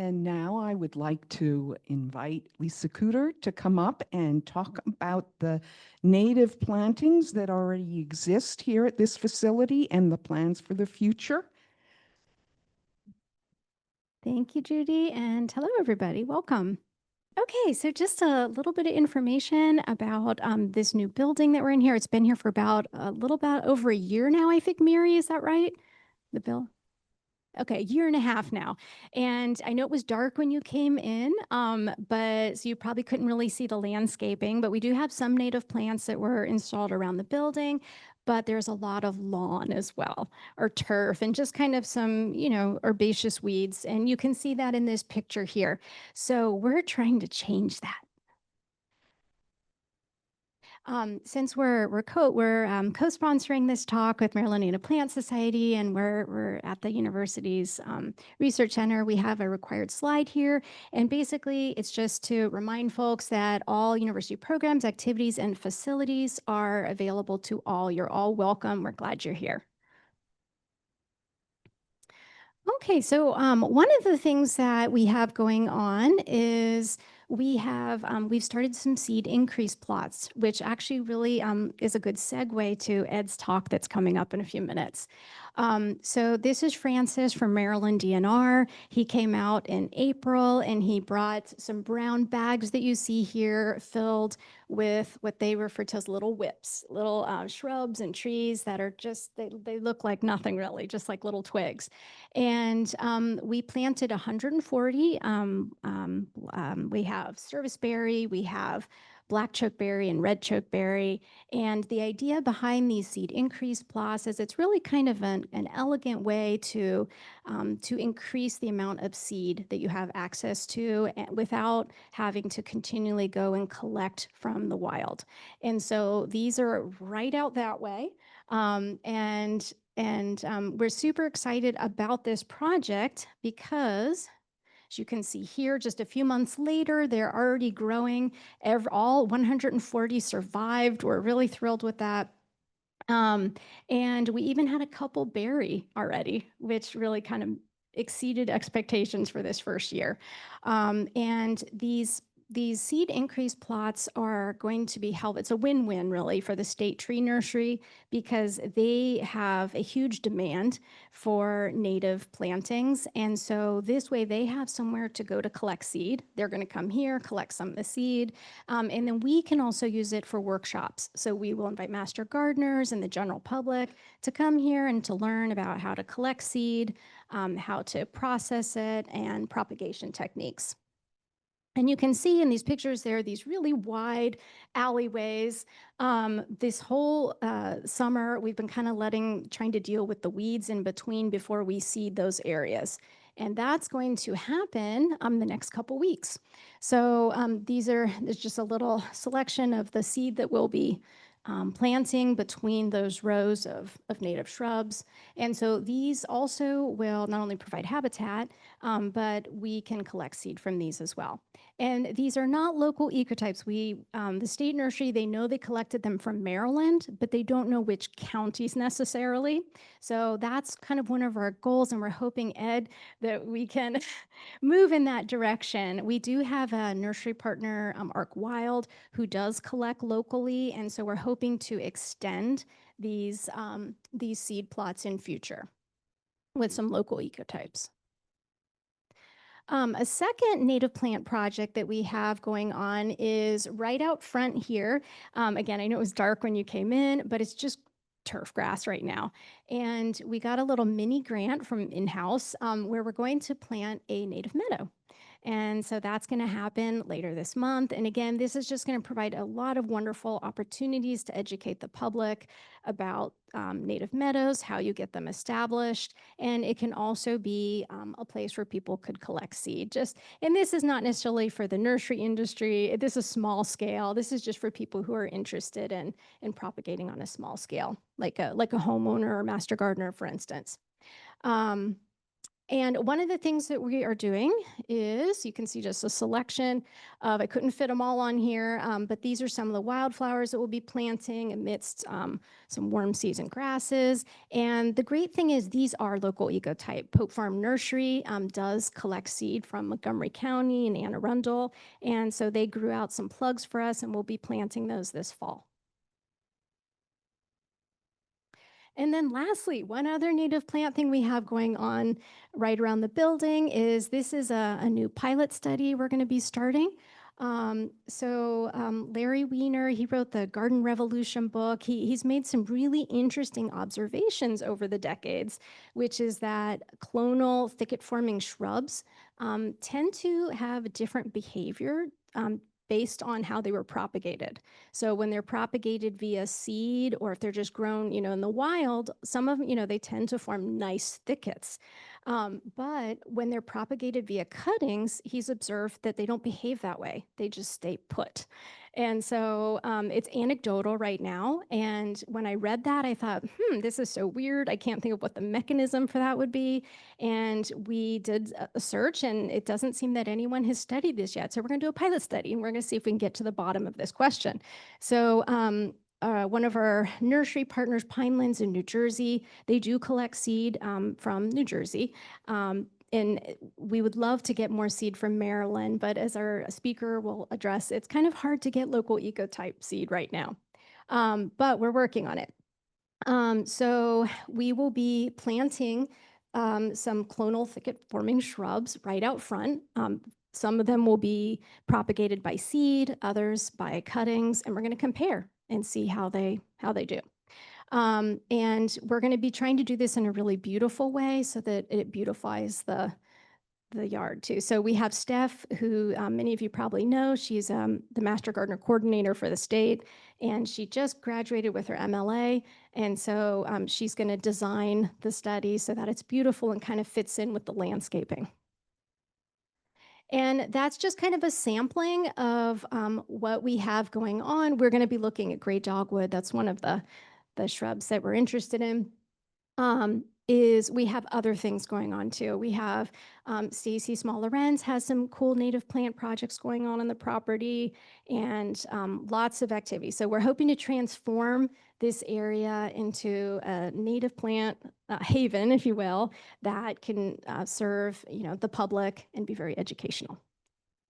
And now I would like to invite Lisa Kuder to come up and talk about the native plantings that already exist here at this facility and the plans for the future. Thank you, Judy, and hello, everybody. Welcome. Okay, so just a little bit of information about this new building that we're in here. It's been here for about over a year now, I think, Mary, is that right? The bill? Okay, a year and a half now. And I know it was dark when you came in, but so you probably couldn't really see the landscaping, but we do have some native plants that were installed around the building, but there's a lot of lawn as well, or turf, and just kind of some, herbaceous weeds. And you can see that in this picture here. So we're trying to change that. Since we're co-sponsoring this talk with Maryland Native Plant Society, and we're at the university's research center, we have a required slide here, and basically it's just to remind folks that all university programs, activities, and facilities are available to all. You're all welcome. We're glad you're here. Okay, so one of the things that we have going on is we've started some seed increase plots, which actually really is a good segue to Ed's talk that's coming up in a few minutes. So this is Francis from Maryland DNR. He came out in April and he brought some brown bags that you see here filled with what they refer to as little whips, little shrubs and trees that are just, they look like nothing really, just like little twigs. And we planted 140. We have serviceberry, we have black chokeberry and red chokeberry. And the idea behind these seed increase plots is it's really kind of an elegant way to increase the amount of seed that you have access to without having to continually go and collect from the wild. And so these are right out that way. And we're super excited about this project because, as you can see here, just a few months later, they're already growing. All 140 survived. We're really thrilled with that. And we even had a couple berry already, which really kind of exceeded expectations for this first year. And these seed increase plots are going to be held. It's a win-win really for the state tree nursery because they have a huge demand for native plantings. And so this way they have somewhere to go to collect seed. They're going to come here, collect some of the seed. And then we can also use it for workshops. So we will invite master gardeners and the general public to come here and to learn about how to collect seed, how to process it, and propagation techniques. And you can see in these pictures, there are these really wide alleyways. This whole summer, we've been kind of trying to deal with the weeds in between before we seed those areas. And that's going to happen the next couple weeks. So there's just a little selection of the seed that we'll be planting between those rows of native shrubs. And so these also will not only provide habitat, but we can collect seed from these as well. And these are not local ecotypes. The state nursery, they know they collected them from Maryland, but they don't know which counties necessarily. So that's kind of one of our goals, and we're hoping, Ed, that we can move in that direction. We do have a nursery partner, Arc Wild, who does collect locally, and so we're hoping to extend these seed plots in future with some local ecotypes. A second native plant project that we have going on is right out front here. Again, I know it was dark when you came in, but it's just turf grass right now. And we got a little mini grant from in-house where we're going to plant a native meadow. And so that's going to happen later this month. And again, this is just going to provide a lot of wonderful opportunities to educate the public about native meadows, how you get them established. And it can also be a place where people could collect seed. And this is not necessarily for the nursery industry. This is small scale. This is just for people who are interested in propagating on a small scale, like a homeowner or master gardener, for instance. And one of the things that we are doing is, you can see just a selection of, I couldn't fit them all on here, but these are some of the wildflowers that we'll be planting amidst some worm seeds and grasses. And the great thing is these are local ecotype. Pope Farm Nursery does collect seed from Montgomery County and Anne Arundel. And so they grew out some plugs for us, and we'll be planting those this fall. And then lastly, one other native plant thing we have going on right around the building is this is a new pilot study we're going to be starting. Larry Weiner, he wrote the Garden Revolution book. He's made some really interesting observations over the decades, which is that clonal thicket-forming shrubs tend to have different behavior based on how they were propagated. So when they're propagated via seed, or if they're just grown, in the wild, some of them, they tend to form nice thickets. But when they're propagated via cuttings, he's observed that they don't behave that way. They just stay put. And so it's anecdotal right now. And when I read that, I thought, this is so weird. I can't think of what the mechanism for that would be. And we did a search, and it doesn't seem that anyone has studied this yet. So we're going to do a pilot study, and we're going to see if we can get to the bottom of this question. So one of our nursery partners, Pinelands in New Jersey, they do collect seed from New Jersey. And we would love to get more seed from Maryland, but as our speaker will address, it's kind of hard to get local ecotype seed right now. But we're working on it. So we will be planting some clonal thicket-forming shrubs right out front. Some of them will be propagated by seed, others by cuttings, and we're going to compare and see how they do. And we're going to be trying to do this in a really beautiful way so that it beautifies the yard too. So we have Steph, who many of you probably know. She's the Master Gardener Coordinator for the state, and she just graduated with her MLA. And so she's going to design the study so that it's beautiful and kind of fits in with the landscaping. And that's just kind of a sampling of what we have going on. We're going to be looking at gray dogwood. That's one of the shrubs that we're interested in. Is we have other things going on too. We have Stacy Small-Lorenz has some cool native plant projects going on the property, and lots of activity. So we're hoping to transform this area into a native plant haven, if you will, that can serve the public and be very educational.